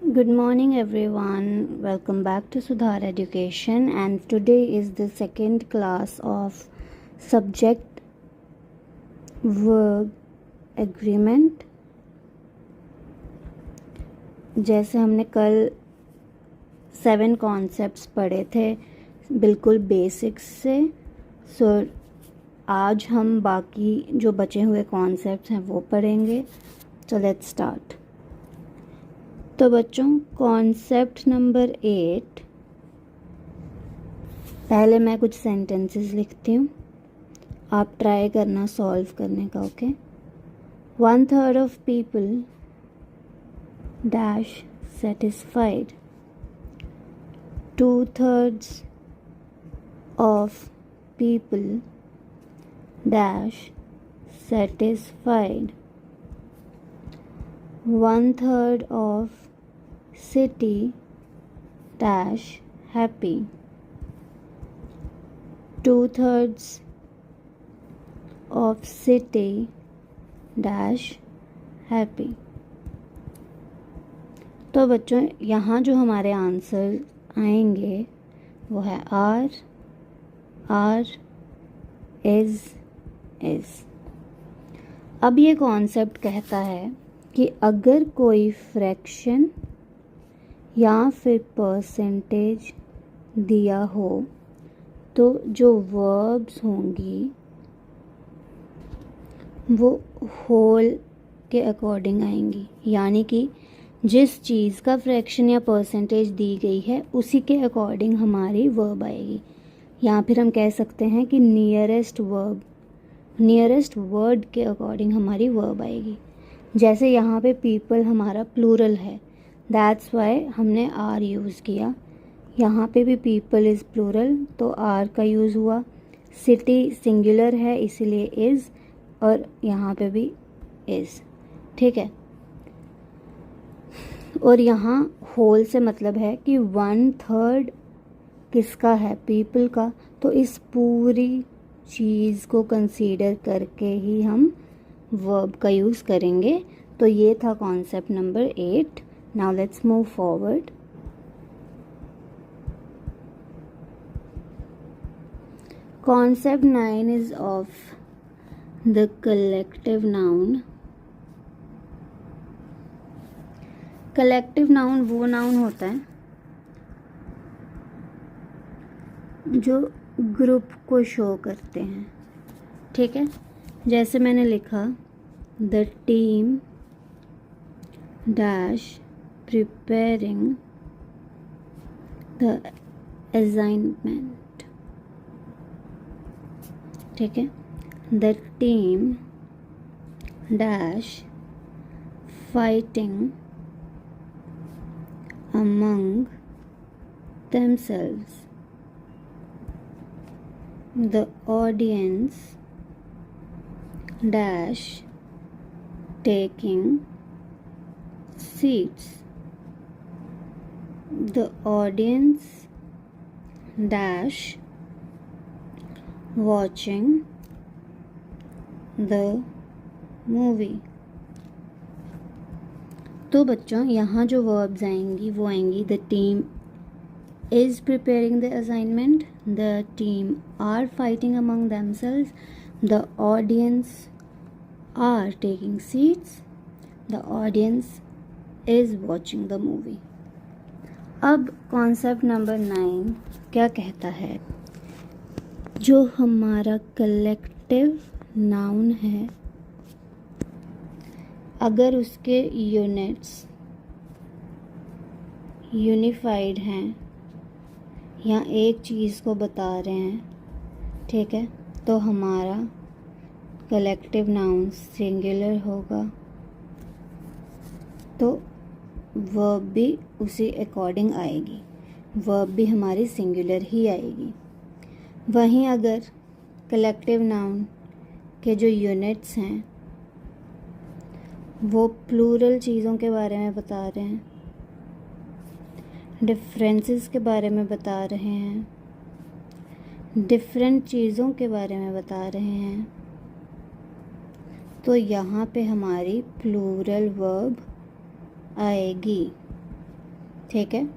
Good morning everyone. Welcome back to Sudhar Education, and today is the second class of subject verb agreement. जैसे हमने कल 7 concepts पढ़े थे बिल्कुल basics से, सो आज हम बाकी जो बचे हुए कॉन्सेप्ट्स हैं वो पढ़ेंगे. तो लेट्स स्टार्ट. तो बच्चों, कॉन्सेप्ट नंबर 8, पहले मैं कुछ सेंटेंसेस लिखती हूँ, आप ट्राई करना सॉल्व करने का. Okay. 1/3 of people dash satisfied. 2/3 of people dash satisfied. 1/3 of city dash happy. 2/3 of city dash happy. तो बच्चों, यहाँ जो हमारे आंसर आएंगे वो है आर, इज. अब ये कॉन्सेप्ट कहता है कि अगर कोई फ्रैक्शन या फिर परसेंटेज दिया हो तो जो वर्ब्स होंगी वो होल के अकॉर्डिंग आएंगी. यानी कि जिस चीज़ का फ्रैक्शन या परसेंटेज दी गई है उसी के अकॉर्डिंग हमारी वर्ब आएगी. या फिर हम कह सकते हैं कि नियरेस्ट वर्ड के अकॉर्डिंग हमारी वर्ब आएगी. जैसे यहाँ पे पीपल हमारा प्लूरल है, दैट्स वाई हमने आर यूज़ किया. यहाँ पे भी पीपल इज़ प्लूरल तो आर का यूज़ हुआ. सिटी सिंगुलर है इसीलिए इज़, और यहाँ पे भी इज़. ठीक है. और यहाँ होल से मतलब है कि 1/3 किसका है, पीपल का. तो इस पूरी चीज़ को कंसीडर करके ही हम वर्ब का यूज़ करेंगे. तो ये था concept number 8. Now let's move forward. Concept 9 is of the collective noun. Collective noun वो नाउन होता है जो ग्रुप को शो करते हैं. ठीक है. जैसे मैंने लिखा the team dash preparing the assignment. ठीक है. The team dash fighting among themselves. The audience dash taking seats. The audience dash watching the movie. तो बच्चों, यहाँ जो वर्ब्स आएंगी वो आएंगी the team is preparing the assignment, the team are fighting among themselves, the audience are taking seats, the audience is watching the movie. अब concept number 9 क्या कहता है, जो हमारा कलेक्टिव नाउन है अगर उसके यूनिट्स यूनिफाइड हैं या एक चीज़ को बता रहे हैं, ठीक है, तो हमारा कलेक्टिव नाउन सिंगुलर होगा. तो वर्ब भी उसी अकॉर्डिंग आएगी, वर्ब भी हमारी सिंगुलर ही आएगी. वहीं अगर कलेक्टिव नाउन के जो यूनिट्स हैं वो प्लूरल चीज़ों के बारे में बता रहे हैं, डिफरेंसेस के बारे में बता रहे हैं, डिफरेंट चीज़ों के बारे में बता रहे हैं, तो यहाँ पे हमारी प्लूरल वर्ब आएगी. ठीक है,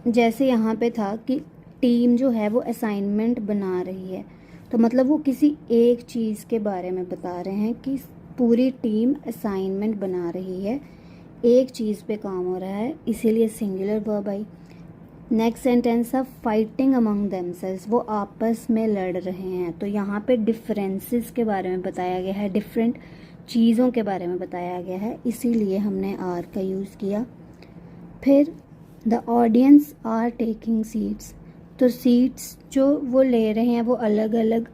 जैसे यहाँ पे था कि टीम जो है वो असाइनमेंट बना रही है, तो मतलब वो किसी एक चीज़ के बारे में बता रहे हैं कि पूरी टीम असाइनमेंट बना रही है, एक चीज़ पे काम हो रहा है, इसीलिए singular verb I. Next sentence था फाइटिंग अमंग देमसेल्व्स, वो आपस में लड़ रहे हैं, तो यहाँ पे डिफरेंसेस के बारे में बताया गया है, डिफरेंट चीज़ों के बारे में बताया गया है, इसीलिए हमने आर का यूज़ किया। फिर the audience are taking seats, तो सीट्स जो वो ले रहे हैं वो अलग अलग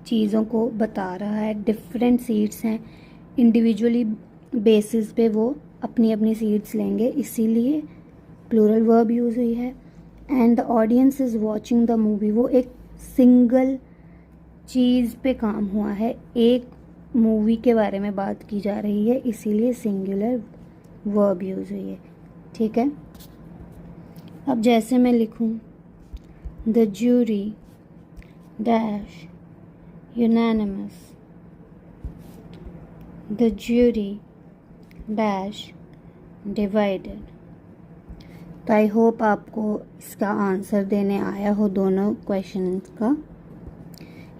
चीज़ों को बता रहा है, डिफरेंट सीट्स हैं, इंडिविजुअली बेसिस पे वो अपनी अपनी सीट्स लेंगे, इसीलिए प्लूरल वर्ब यूज़ हुई है। And the audience is watching the movie, वो एक सिंगल चीज़ पे काम हुआ है, एक मूवी के बारे में बात की जा रही है, इसीलिए सिंगुलर वर्ब यूज़ हुई है। ठीक है, अब जैसे मैं लिखूं the jury dash unanimous, the jury dash divided, तो आई होप आपको इसका आंसर देने आया हो दोनों क्वेश्चंस का।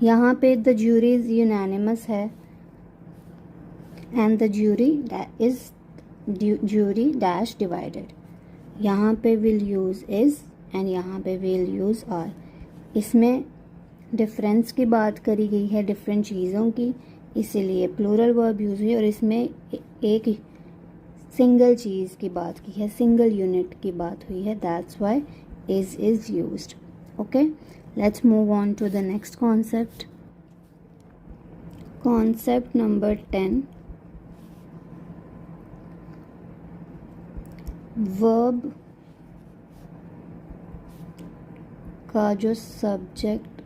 यहाँ पे द ज्यूरी इज़ यूनानिमस है and the jury is jury dash divided, यहाँ पे विल यूज़ इज़ एंड यहाँ पे विल यूज़ आर। इसमें डिफरेंस की बात करी गई है डिफरेंट चीज़ों की, इसीलिए प्लूरल वर्ब यूज़ हुई, और इसमें एक सिंगल चीज़ की बात की है, सिंगल यूनिट की बात हुई है, that's why is used. Okay, let's move on to the next concept. Concept number 10, verb का जो सब्जेक्ट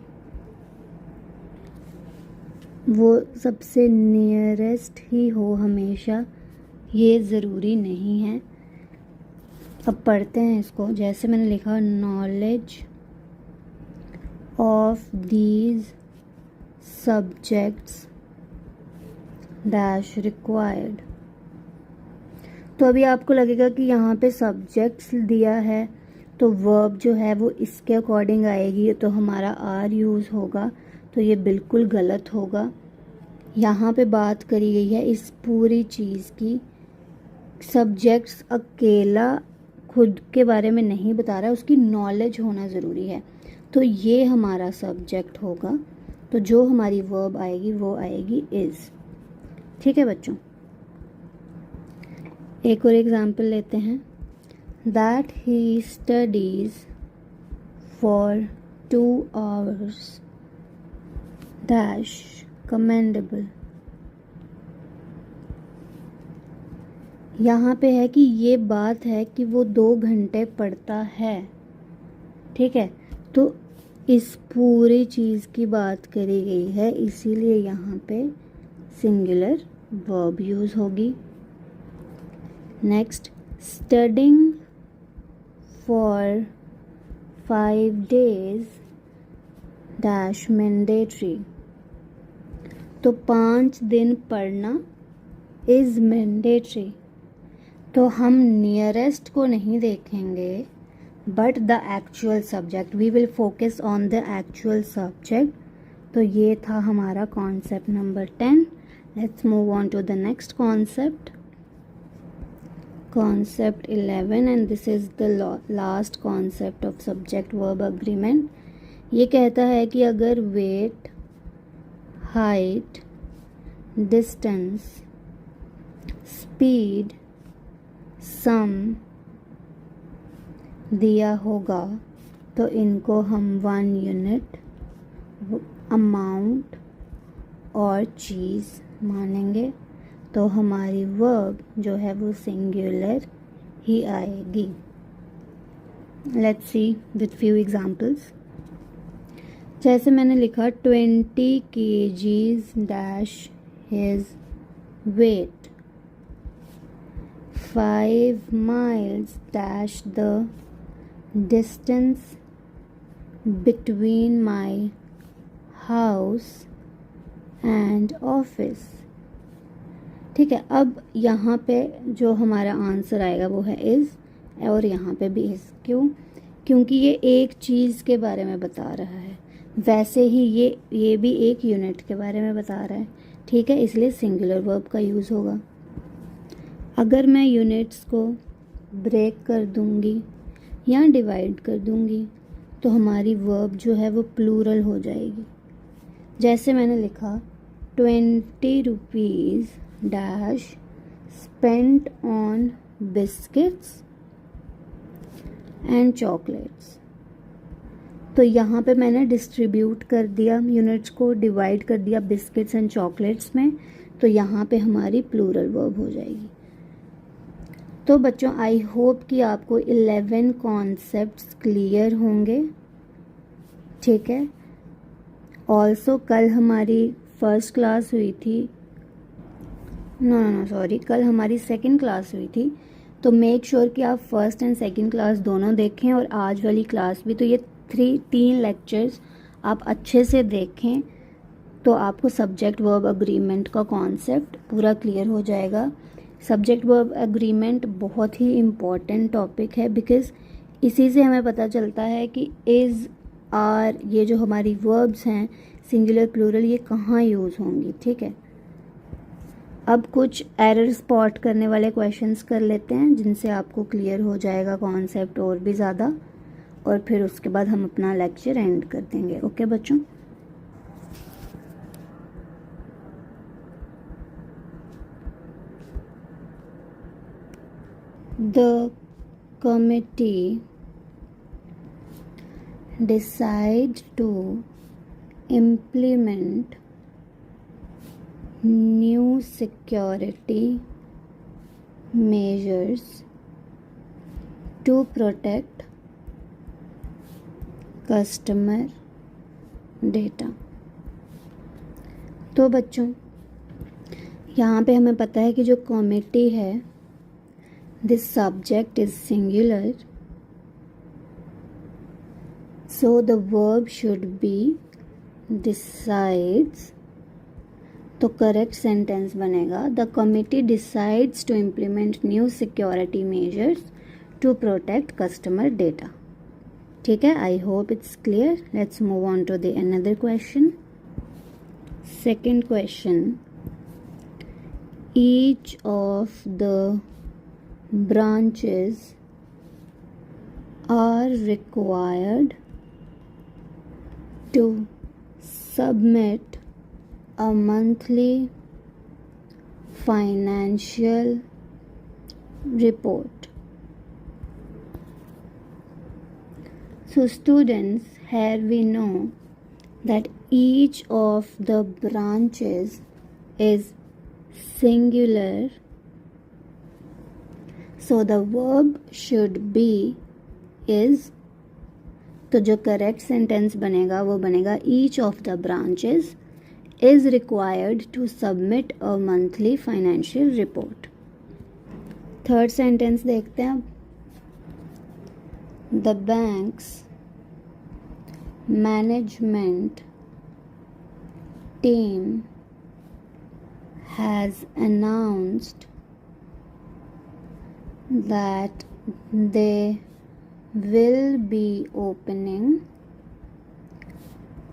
वो सबसे नियरेस्ट ही हो हमेशा, ये ज़रूरी नहीं है। अब पढ़ते हैं इसको, जैसे मैंने लिखा knowledge of these subjects dash required, तो अभी आपको लगेगा कि यहाँ पे सब्जेक्ट्स दिया है तो वर्ब जो है वो इसके अकॉर्डिंग आएगी, तो हमारा आर यूज़ होगा, तो ये बिल्कुल गलत होगा। यहाँ पे बात करी गई है इस पूरी चीज़ की, सब्जेक्ट्स अकेला खुद के बारे में नहीं बता रहा है, उसकी नॉलेज होना ज़रूरी है, तो ये हमारा सब्जेक्ट होगा, तो जो हमारी वर्ब आएगी वो आएगी इज़। ठीक है बच्चों, एक और एग्जाम्पल लेते हैं। That he studies for 2 hours dash commendable, यहाँ पे है कि ये बात है कि वो 2 घंटे पढ़ता है। ठीक है, तो इस पूरी चीज़ की बात करी गई है, इसीलिए यहाँ पे सिंगुलर वर्ब यूज़ होगी। Next, studying for 5 days dash mandatory, तो 5 दिन पढ़ना इज़ मैंडेटरी, तो हम नियरेस्ट को नहीं देखेंगे but the actual subject, we will focus on the actual subject. तो ये था हमारा concept number 10। Let's move on to the next concept, concept 11, and this is the last concept of subject verb agreement. ये कहता है कि अगर weight, height, distance, speed, sum दिया होगा तो इनको हम 1 यूनिट, अमाउंट और चीज़ मानेंगे, तो हमारी वर्ब जो है वो सिंगुलर ही आएगी। Let's see with few examples. जैसे मैंने लिखा 20 kgs dash his weight, 5 miles dash the distance between my house and office। ठीक है, अब यहाँ पे जो हमारा आंसर आएगा वो है इज़, और यहाँ पे भी इज़। क्यों? क्योंकि ये एक चीज़ के बारे में बता रहा है, वैसे ही ये भी एक यूनिट के बारे में बता रहा है, ठीक है, इसलिए सिंगुलर वर्ब का यूज़ होगा। अगर मैं यूनिट्स को ब्रेक कर दूंगी या डिवाइड कर दूंगी तो हमारी वर्ब जो है वो प्लूरल हो जाएगी। जैसे मैंने लिखा 20 rupees dash spent on biscuits and chocolates. तो यहाँ पे मैंने डिस्ट्रीब्यूट कर दिया, यूनिट्स को डिवाइड कर दिया बिस्किट्स एंड चॉकलेट्स में, तो यहाँ पे हमारी प्लूरल वर्ब हो जाएगी। तो बच्चों आई होप कि आपको 11 कॉन्सेप्ट्स क्लियर होंगे, ठीक है। ऑल्सो कल हमारी फर्स्ट क्लास हुई थी, सॉरी, कल हमारी सेकंड क्लास हुई थी, तो मेक श्योर कि आप फर्स्ट एंड सेकंड क्लास दोनों देखें और आज वाली क्लास भी। तो ये 3 लेक्चर्स आप अच्छे से देखें तो आपको सब्जेक्ट वर्ब एग्रीमेंट का कॉन्सेप्ट पूरा क्लियर हो जाएगा। सब्जेक्ट वर्ब एग्रीमेंट बहुत ही इम्पॉर्टेंट टॉपिक है, बिकॉज़ इसी से हमें पता चलता है कि इज़, आर, ये जो हमारी वर्ब्स हैं सिंगुलर प्लूरल, ये कहाँ यूज़ होंगी, ठीक है। अब कुछ एरर स्पॉट करने वाले क्वेश्चंस कर लेते हैं जिनसे आपको क्लियर हो जाएगा कॉन्सेप्ट और भी ज़्यादा, और फिर उसके बाद हम अपना लेक्चर एंड कर देंगे। ओके बच्चों, the committee decides to implement new security measures to protect customer data। तो बच्चों यहाँ पे हमें पता है कि जो कमिटी है, this subject is singular, so the verb should be decides। तो करेक्ट सेंटेंस बनेगा the committee decides to implement new security measures to protect customer data। ठीक है, I hope it's clear. Let's move on to the another question. Second question, each of the branches are required to submit a monthly financial report। So students, here we know that each of the branches is singular, so the verb should be is। तो जो correct sentence बनेगा वो बनेगा each of the branches is required to submit a monthly financial report। Third sentence देखते हैं अब। The bank's management team has announced that they will be opening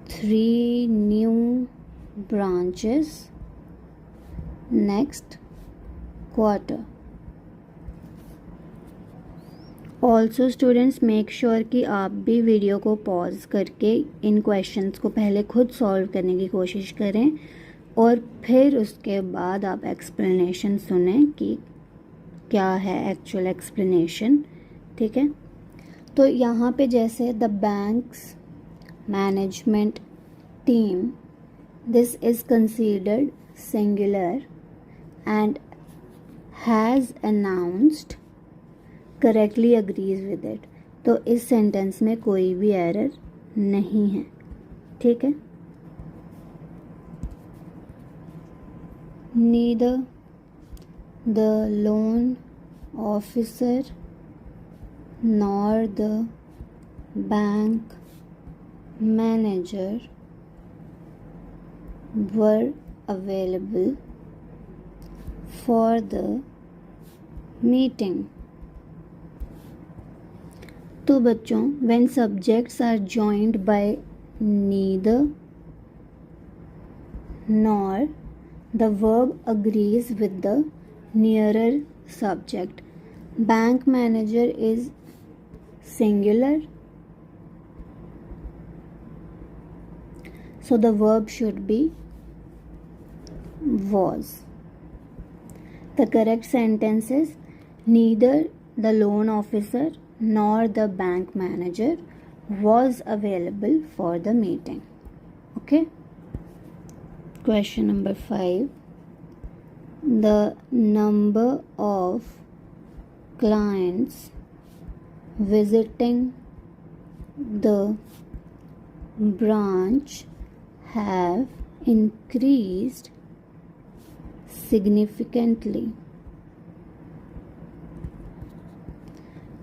3 new branches next quarter। Also students make sure कि आप भी video को pause करके इन questions को पहले खुद सॉल्व करने की कोशिश करें और फिर उसके बाद आप एक्सप्लेनेशन सुनें कि क्या है एक्चुअल एक्सप्लेनेशन, ठीक है। तो यहाँ पे जैसे the banks management team, this is considered singular and has announced, correctly agrees with it. तो इस सेंटेंस में कोई भी एरर नहीं है, ठीक है। Neither the loan officer nor the bank manager were available for the meeting। तो बच्चों when subjects are joined by neither nor the verb agrees with the nearer subject. Bank manager is singular, so the verb should be was. The correct sentence is neither the loan officer nor the bank manager was available for the meeting. Okay. Question number 5. The number of clients visiting the branch have increased significantly.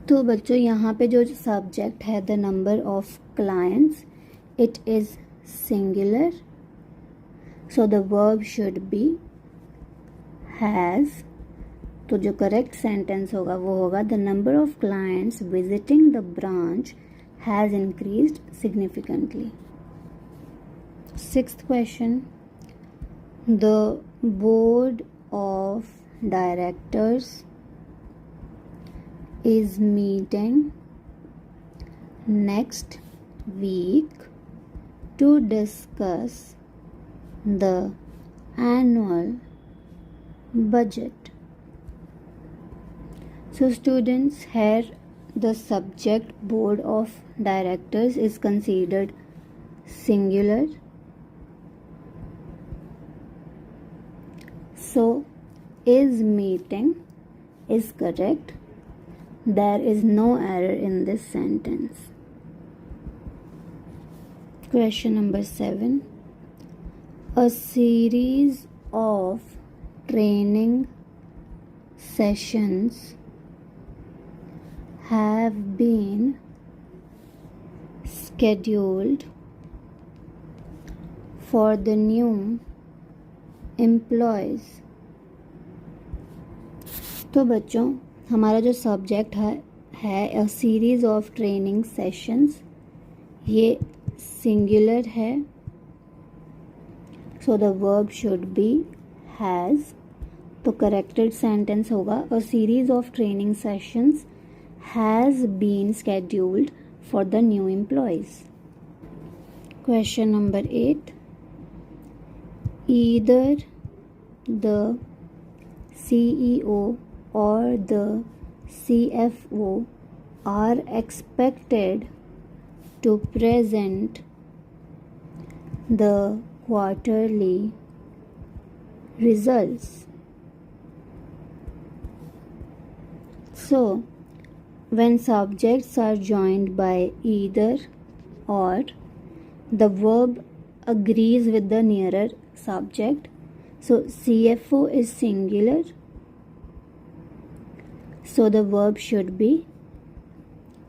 तो बच्चों यहाँ पे जो subject है the number of clients it is singular, so the verb should be has. तो जो correct sentence होगा वो होगा the number of clients visiting the branch has increased significantly. 6th question. The board of directors is meeting next week to discuss the annual budget. So students, here the subject board of directors is considered singular, so is meeting is correct. There is no error in this sentence. Question number 7. A series of training sessions have been scheduled for the new employees. तो बच्चों हमारा जो subject है a series of training sessions, ये singular है, so the verb should be has. तो corrected sentence होगा a series of training sessions has been scheduled for the new employees. Question number 8. Either the CEO or the CFO are expected to present the quarterly results. So, when subjects are joined by either or, the verb agrees with the nearer subject. So CFO is singular, so the verb should be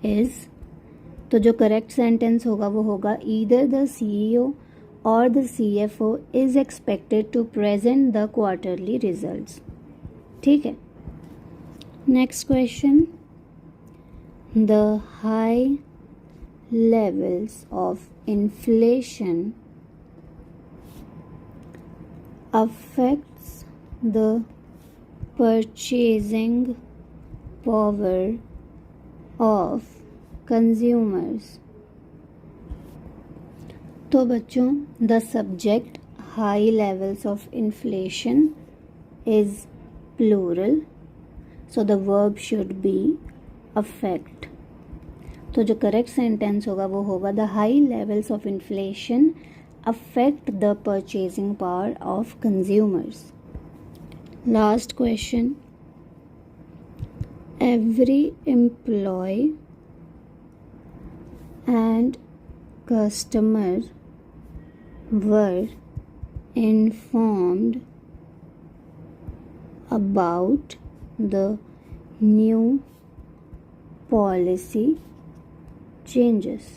is. तो जो correct sentence होगा वो होगा either the CEO or the CFO is expected to present the quarterly results. ठीक है. Next question. The high levels of inflation affects the purchasing power of consumers. तो बच्चों the subject high levels of inflation is plural, so the verb should be affect. तो जो correct sentence होगा वो होगा the high levels of inflation affect the purchasing power of consumers. Last question. Every employee and customer were informed about the new policy changes.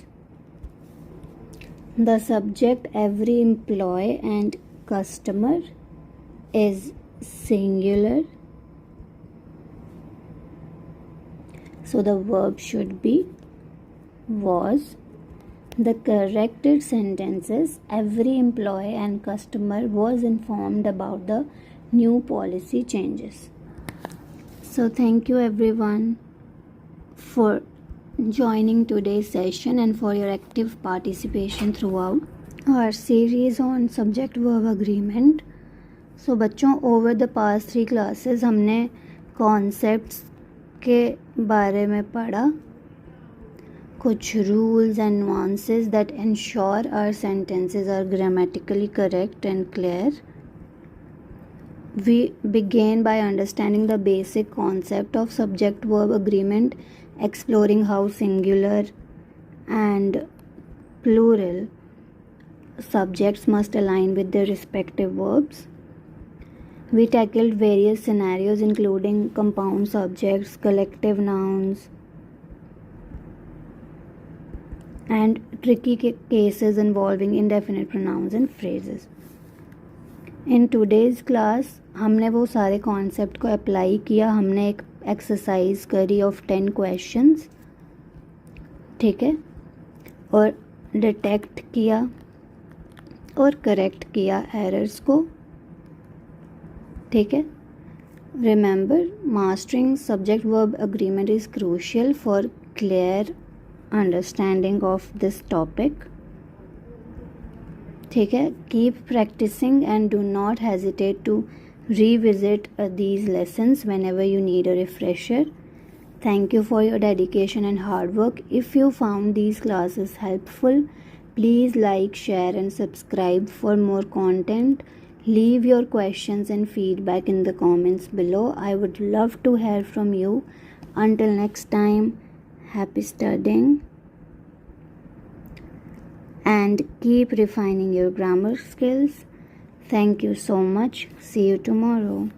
The subject every employee and customer is singular, so the verb should be was the corrected sentences. Every employee and customer was informed about the new policy changes. So thank you everyone for joining today's session and for your active participation throughout our series on subject verb agreement. So बच्चों, over the past 3 classes हमने concepts के बारे में पढ़ा, कुछ rules and nuances that ensure our sentences are grammatically correct and clear. We began by understanding the basic concept of subject verb agreement, exploring how singular and plural subjects must align with their respective verbs. We tackled various scenarios including compound subjects, collective nouns, and tricky cases involving indefinite pronouns and phrases. In today's class हमने वो सारे concept को apply किया. हमने एक exercise करी of 10 questions, ठीक है, और डिटेक्ट किया और करेक्ट किया एरर्स को, ठीक है. Remember, mastering subject verb agreement is crucial for clear understanding of this topic, ठीक है. Keep practising and do not hesitate to revisit these lessons whenever you need a refresher. Thank you for your dedication and hard work. If you found these classes helpful, please like, share and subscribe for more content. Leave your questions and feedback in the comments below. I would love to hear from you. Until next time, happy studying and keep refining your grammar skills. Thank you so much. See you tomorrow.